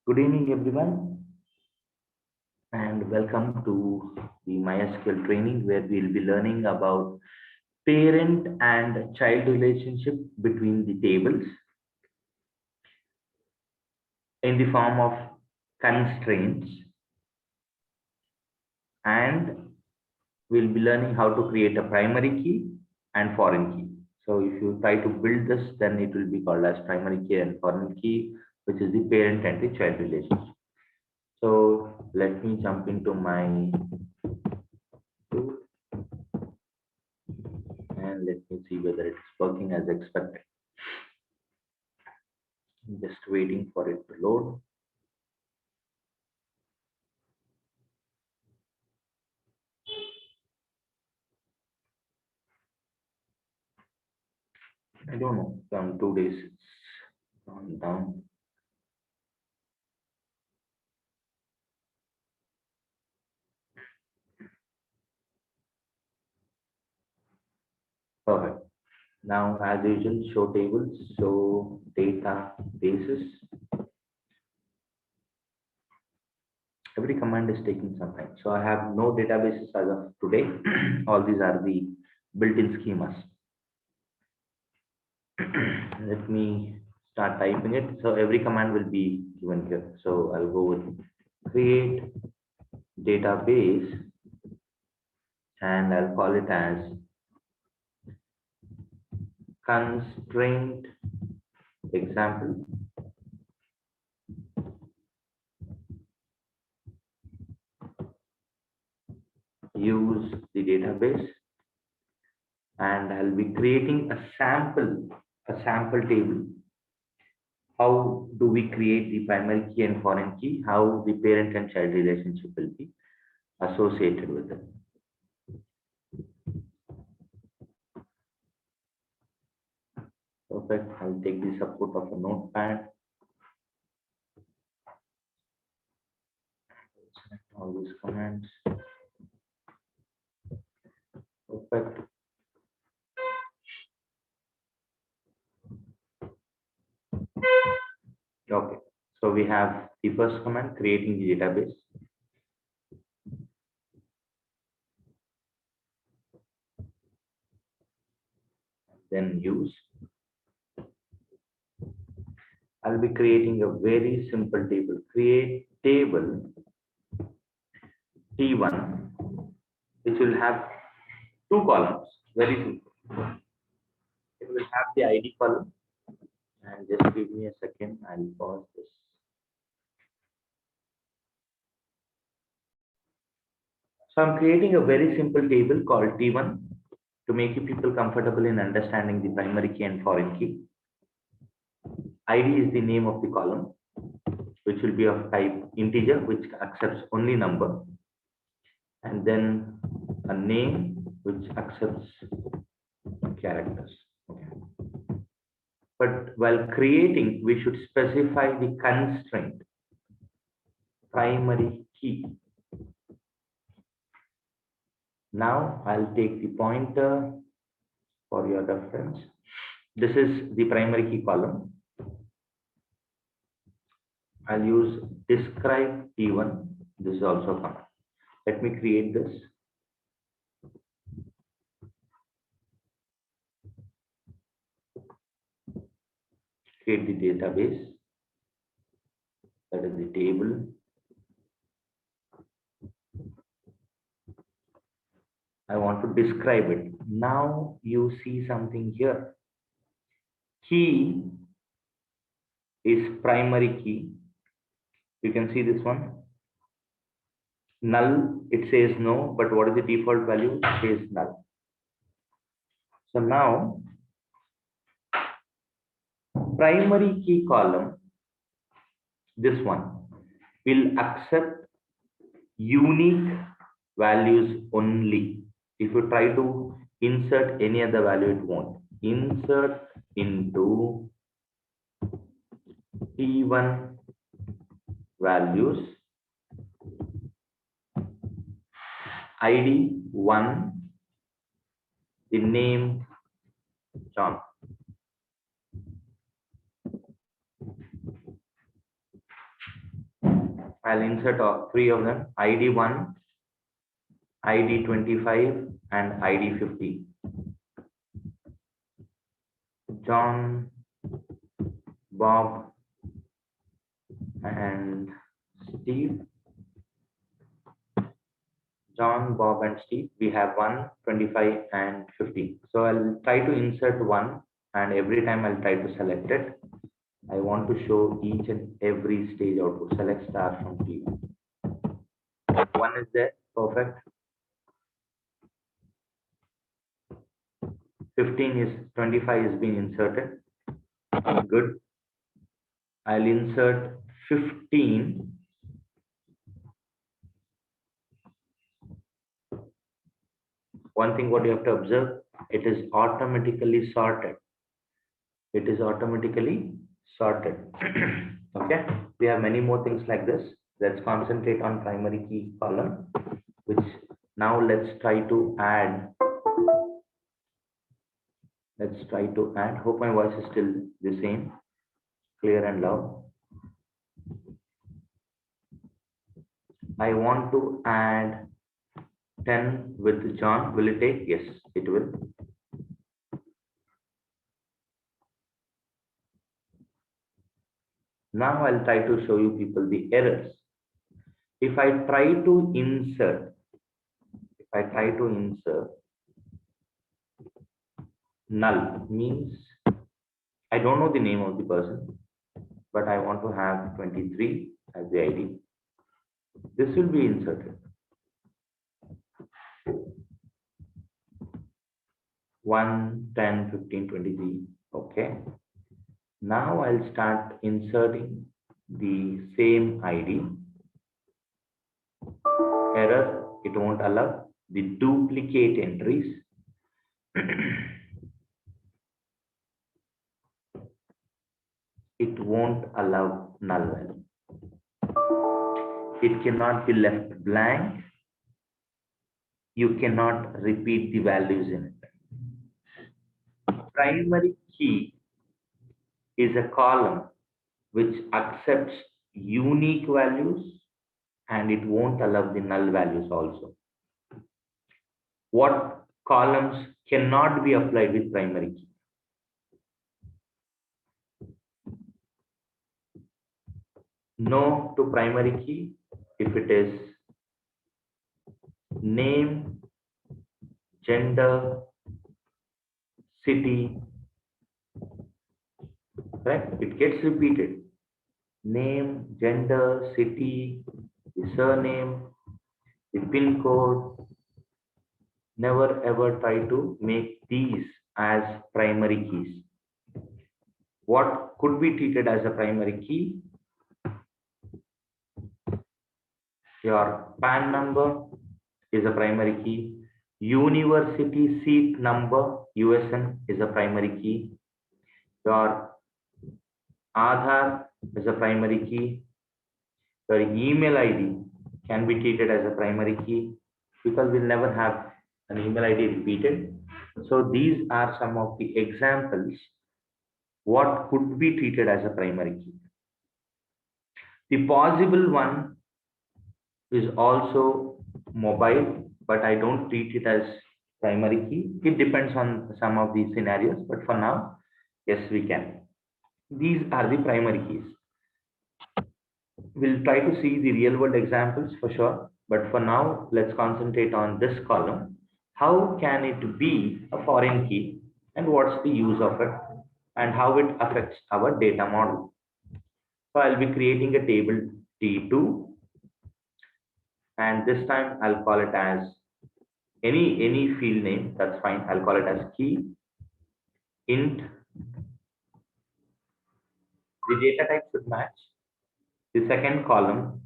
Good evening, everyone, and welcome to the MySQL training where we'll be learning about parent and child relationship between the tables in the form of constraints, and we'll be learning how to create a primary key and foreign key. So if you try to build this, then it will be called as primary key and foreign key, which is the parent and the child relationship. So let me jump into my tool and let me see whether it is working as expected. I'm just waiting for it to load. I don't know, from 2 days it's gone down. Perfect. Now, as usual, show tables, show databases. Every command is taking some time. So I have no databases as of today. All these are the built-in schemas. Let me start typing it. So every command will be given here. So I'll go with create database and I'll call it as constraint example. Use the database and I'll be creating a sample table. How do we create the primary key and foreign key? How the parent and child relationship will be associated with it. Perfect. I'll take the support of a notepad. Select all these commands. Perfect. Okay. So we have the first command, creating the database. Then use. I'll be creating a very simple table. Create table T1, which will have two columns. Very simple. It will have the ID column. And just give me a second. I'll pause this. So I'm creating a very simple table called T1 to make you people comfortable in understanding the primary key and foreign key. ID is the name of the column, which will be of type integer, which accepts only number. And then a name, which accepts characters. Okay. But while creating, we should specify the constraint, primary key. Now I'll take the pointer for your reference. This is the primary key column. I'll use describe T1. This is also a command. Let me create this. Create the database. That is the table. I want to describe it. Now you see something here. Key is primary key. You can see this one. Null, it says no, but what is the default value? It says null. So now, primary key column, this one, will accept unique values only. If you try to insert any other value, it won't. Insert into T1 values ID 1, the name John. I'll insert three of them: ID 1, ID 25, and ID 50. John, Bob, and Steve. John, Bob, and Steve. We have 1, 25, and 50. So I'll try to insert 1, and every time I'll try to select it. I want to show each and every stage output. Select star from T1. 1 is there, perfect. 25 is being inserted. Good. I'll insert 15. One thing what you have to observe, it is automatically sorted. It is automatically sorted. Okay. We have many more things like this. Let's concentrate on primary key column, which now let's try to add. Hope my voice is still the same, clear and loud. I want to add 10 with John. Will it take? Yes, it will. Now I'll try to show you people the errors. If I try to insert null, means I don't know the name of the person, but I want to have 23 as the ID. This will be inserted. 1, 10, 15, 23. Okay. Now I'll start inserting the same ID. Error, it won't allow the duplicate entries. It won't allow null value. It cannot be left blank. You cannot repeat the values in it. Primary key is a column which accepts unique values, and it won't allow the null values also. What columns cannot be applied with primary key? No to primary key if it is name, gender, city. Correct? It gets repeated. Name, gender, city, the surname, the pin code. Never ever try to make these as primary keys. What could be treated as a primary key? Your PAN number is a primary key. University seat number, USN, is a primary key. Your Aadhaar is a primary key. Your email ID can be treated as a primary key because we'll never have an email ID repeated. So these are some of the examples what could be treated as a primary key. The possible one is also mobile, but I don't treat it as primary key. It depends on some of these scenarios, but for now, yes, we can. These are the primary keys. We'll try to see the real world examples for sure, but for now, let's concentrate on this column. How can it be a foreign key, and what's the use of it, and how it affects our data model? So I'll be creating a table T2, and this time I'll call it as any field name, that's fine. I'll call it as key int. The data type should match. The second column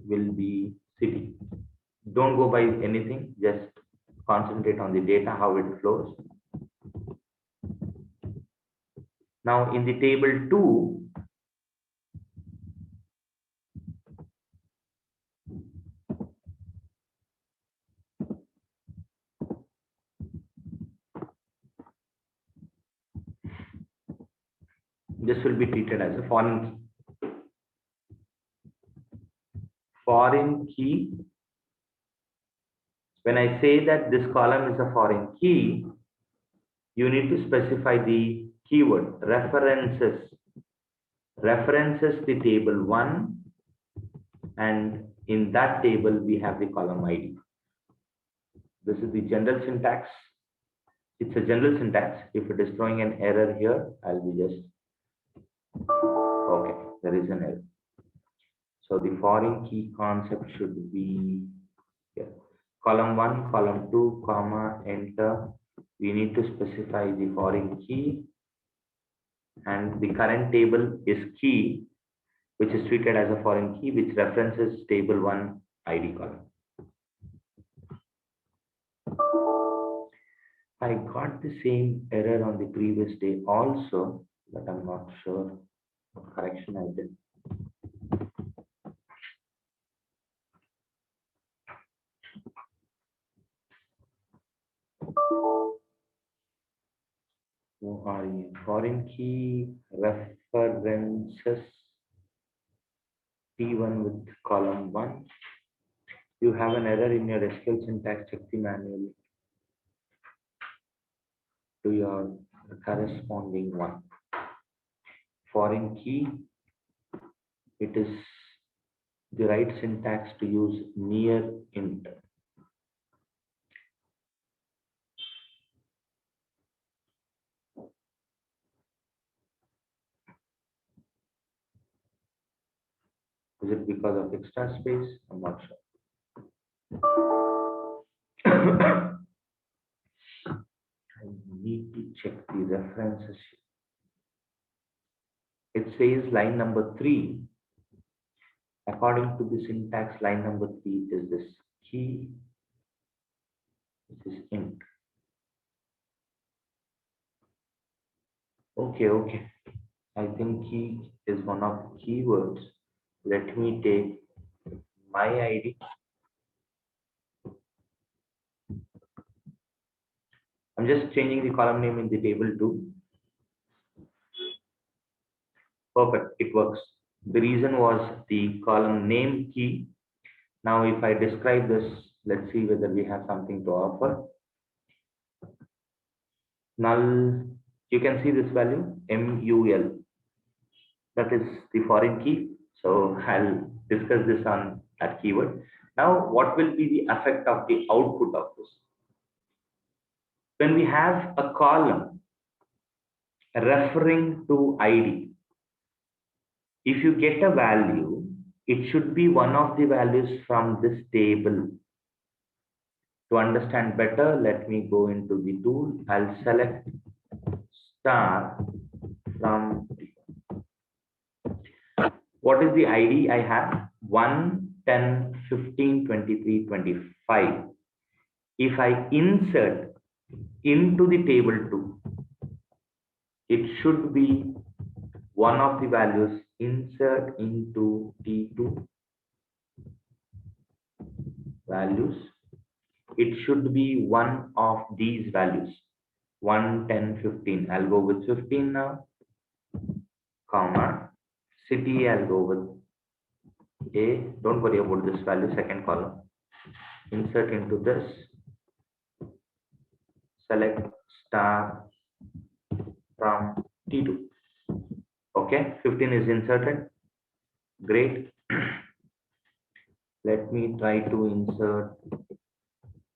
will be city. Don't go by anything, just concentrate on the data, how it flows. Now in the table 2, this will be treated as a foreign key. foreign key. When I say that this column is a foreign key, you need to specify the keyword references. References the table 1, and in that table we have the column ID. This is the general syntax. It's a general syntax. If it is throwing an error here, I'll be just okay. There is an error. So the foreign key concept should be here. Column 1, column 2, comma, enter. We need to specify the foreign key, and the current table is key, which is treated as a foreign key, which references table 1 ID column. I got the same error on the previous day also, but I'm not sure what correction I did. So are you foreign key references P1 with column 1? You have an error in your SQL syntax. Check the manual to your corresponding one. Foreign key, it is the right syntax to use near int. Is it because of extra space? I'm not sure. I need to check the references. It says line number 3. According to the syntax, line number 3 is this key. This is int. Okay. I think key is one of the keywords. Let me take my ID. I'm just changing the column name in the table too. Perfect, it works. The reason was the column name key. Now, if I describe this, let's see whether we have something to offer. Null, you can see this value, MUL. That is the foreign key. So I'll discuss this on that keyword. Now, what will be the effect of the output of this? When we have a column referring to ID, if you get a value, it should be one of the values from this table. To understand better, let me go into the tool. I'll select star from. What is the ID I have? 1, 10, 15, 23, 25. If I insert into the table 2, it should be one of the values. Insert into T2 values. It should be one of these values. 1, 10, 15. I'll go with 15 now. Comma. City, I'll go with A. Don't worry about this value, second column. Insert into this. Select star from T2. Okay, 15 is inserted. Great. Let me try to insert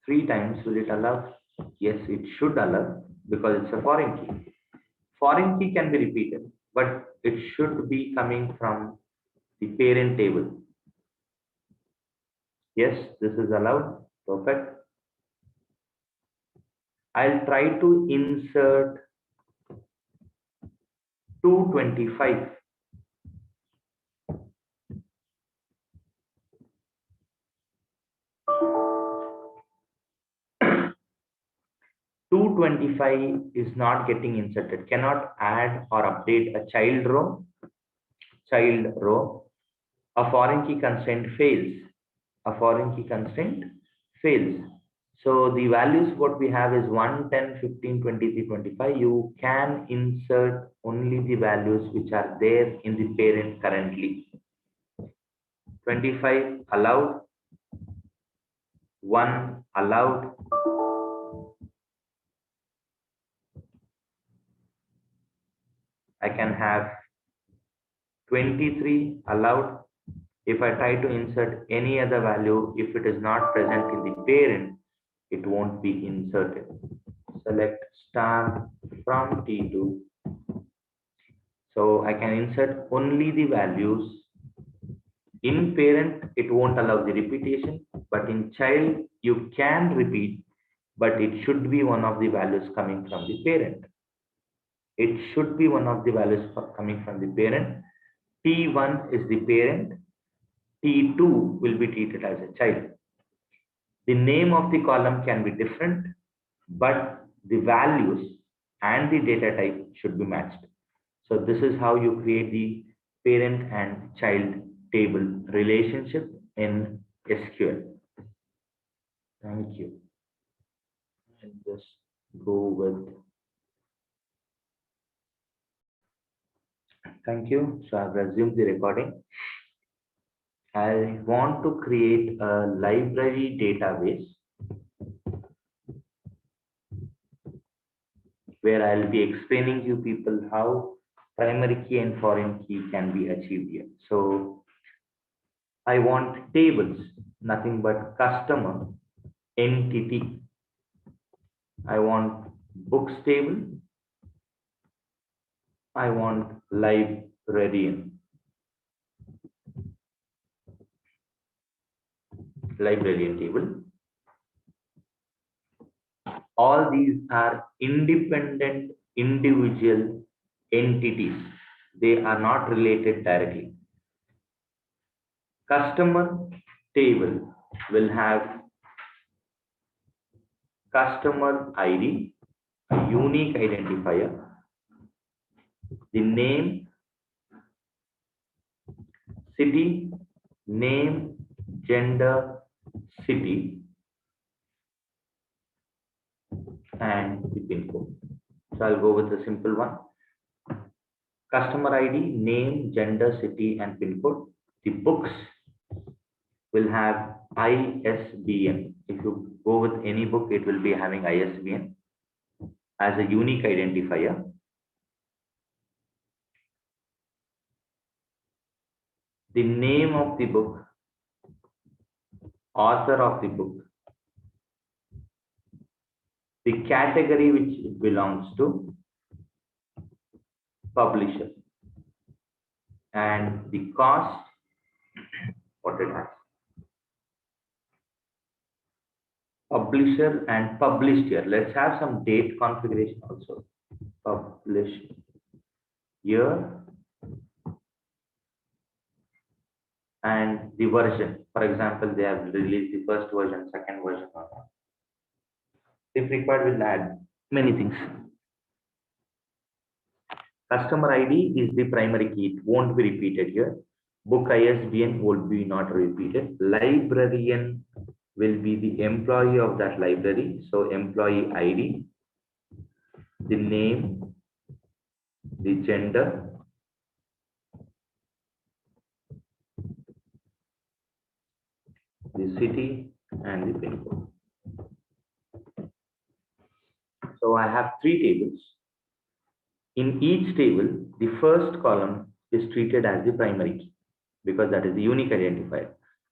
3 times. Will it allow? Yes, it should allow because it's a foreign key. Foreign key can be repeated, but it should be coming from the parent table. Yes, this is allowed. Perfect. I'll try to insert 225. 225 is not getting inserted. Cannot add or update a child row. A foreign key constraint fails. A foreign key constraint fails. So the values what we have is 1, 10, 15, 23, 25. You can insert only the values which are there in the parent currently. 25 allowed, 1 allowed, I can have 23 allowed. If I try to insert any other value, if it is not present in the parent, it won't be inserted. Select star from T2. So I can insert only the values. In parent, it won't allow the repetition, but in child, you can repeat, but it should be one of the values coming from the parent. It should be one of the values coming from the parent. T1 is the parent. T2 will be treated as a child. The name of the column can be different, but the values and the data type should be matched. So this is how you create the parent and child table relationship in SQL. Thank you. And just go with, thank you. So I've resumed the recording. I want to create a library database where I'll be explaining you people how primary key and foreign key can be achieved here. So I want tables, nothing but customer, entity. I want books table. I want librarian. Librarian table. All these are independent individual entities. They are not related directly. Customer table will have customer ID, a unique identifier, the name, city, name, gender, city, and the pin code. So I'll go with a simple one. Customer ID, name, gender, city, and pin code. The books will have ISBN. If you go with any book, it will be having ISBN as a unique identifier. The name of the book, author of the book, the category which it belongs to, publisher, and the cost, what it has. Publisher and published year. Let's have some date configuration also. Published year and the version. For example, they have released the first version, second version. If required, we'll add many things. Customer ID is the primary key. It won't be repeated here. Book ISBN will be not repeated. Librarian will be the employee of that library. So employee ID, the name, the gender, the city, and the pin code. So I have 3 tables. In each table, the first column is treated as the primary key because that is the unique identifier.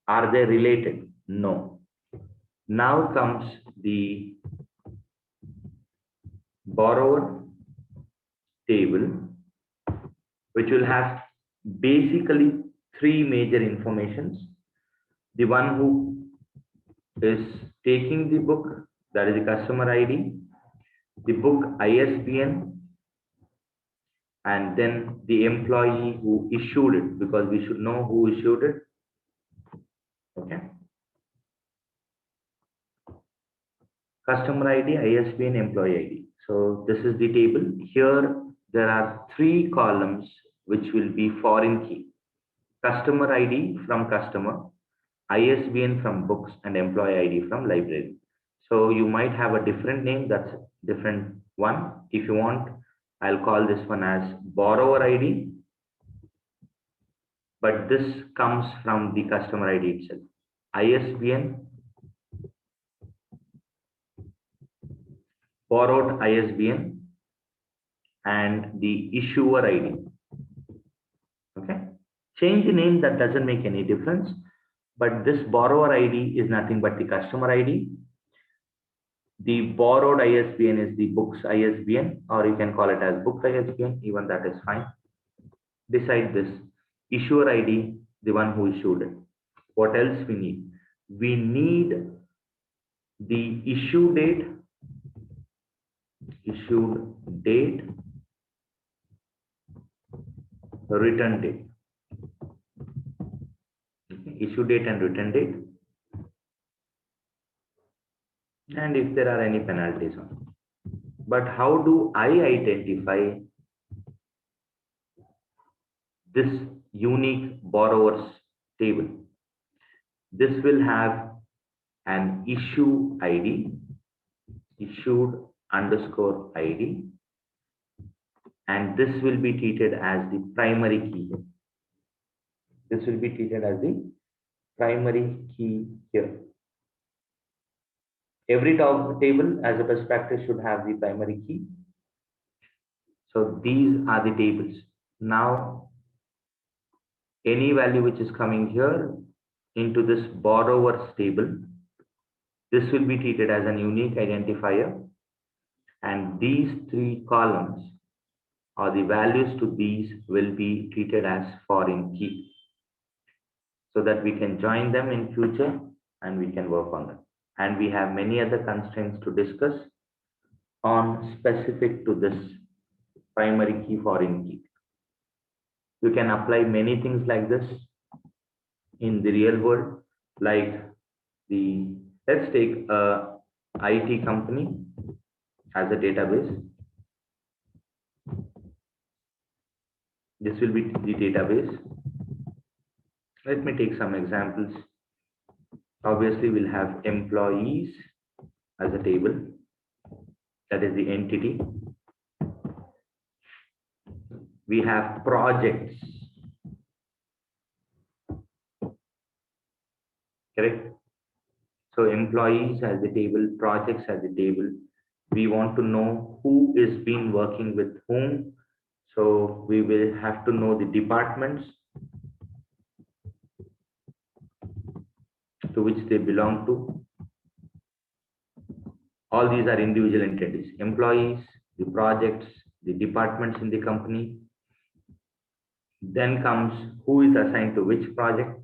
Are they related? No. Now comes the borrower table, which will have basically 3 major informations. The one who is taking the book, that is the customer ID, the book ISBN, and then the employee who issued it, because we should know who issued it. Okay. Customer ID, ISBN, employee ID. So this is the table. Here there are 3 columns which will be foreign key. Customer ID from customer, ISBN from books, and employee ID from library. So you might have a different name, that's different one. If you want, I'll call this one as borrower ID, but this comes from the customer ID itself. ISBN, borrowed ISBN, and the issuer ID. Okay. Change the name, that doesn't make any difference, but this borrower ID is nothing but the customer ID. The borrowed ISBN is the book's ISBN, or you can call it as book ISBN, even that is fine. Beside this, issuer ID, the one who issued it. What else we need? We need the issue date, return date. Okay. Issue date and return date. And if there are any penalties on it. But how do I identify this unique borrowers table? This will have an issue ID, issued underscore ID, and this will be treated as the primary key. This will be treated as the primary key here. Every table as a best practice should have the primary key. So these are the tables. Now, any value which is coming here into this borrowers table, this will be treated as an unique identifier, and these three columns or the values to these will be treated as foreign key, so that we can join them in future and we can work on them. And we have many other constraints to discuss on specific to this primary key, foreign key. You can apply many things like this in the real world, like let's take a IT company as a database. This will be the database. Let me take some examples. Obviously, we'll have employees as a table. That is the entity. We have projects. Correct? So employees as the table, projects as the table. We want to know who is been working with whom. So we will have to know the departments to which they belong to. All these are individual entities: employees, the projects, the departments in the company. Then comes who is assigned to which project.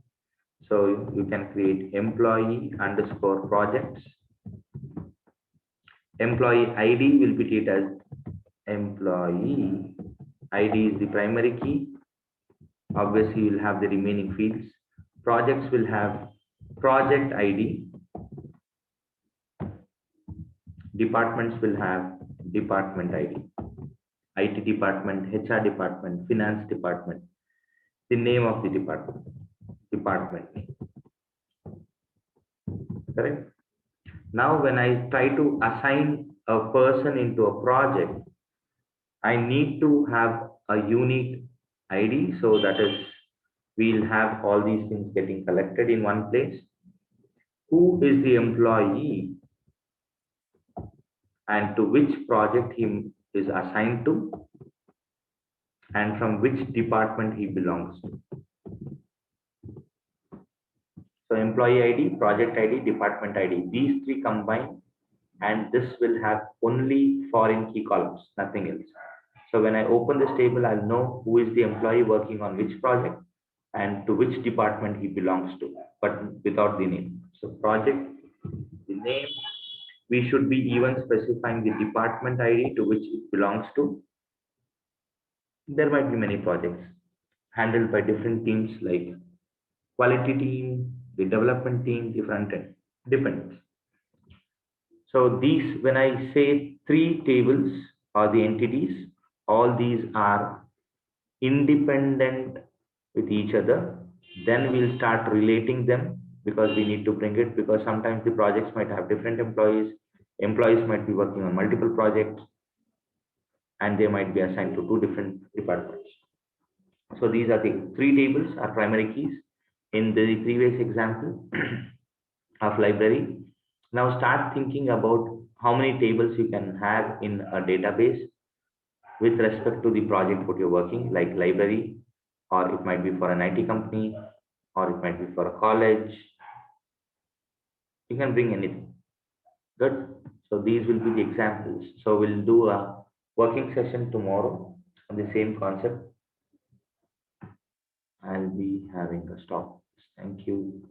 So you can create employee underscore projects. Employee ID will be treated as employee ID is the primary key. Obviously, you'll have the remaining fields. Projects will have project ID. Departments will have department ID. IT department, HR department, finance department. The name of the department name. Correct? Now, when I try to assign a person into a project, I need to have a unique ID. So that is, we'll have all these things getting collected in one place. Who is the employee and to which project he is assigned to, and from which department he belongs to. So employee ID, project ID, department ID, these three combined, and this will have only foreign key columns, nothing else. So when I open this table, I'll know who is the employee working on which project and to which department he belongs to, but without the name. So project, the name, we should be even specifying the department ID to which it belongs to. There might be many projects handled by different teams, like quality team, the development team, the front end, depends. So these, when I say three tables or the entities, all these are independent with each other. Then we'll start relating them, because we need to bring it, because sometimes the projects might have different employees. Employees might be working on multiple projects, and they might be assigned to two different departments. So these are the three tables are primary keys in the previous example of library. Now start thinking about how many tables you can have in a database with respect to the project what you're working, like library, or it might be for an IT company, or it might be for a college. You can bring anything. Good. So these will be the examples. So we'll do a working session tomorrow on the same concept. I'll be having a stop. Thank you.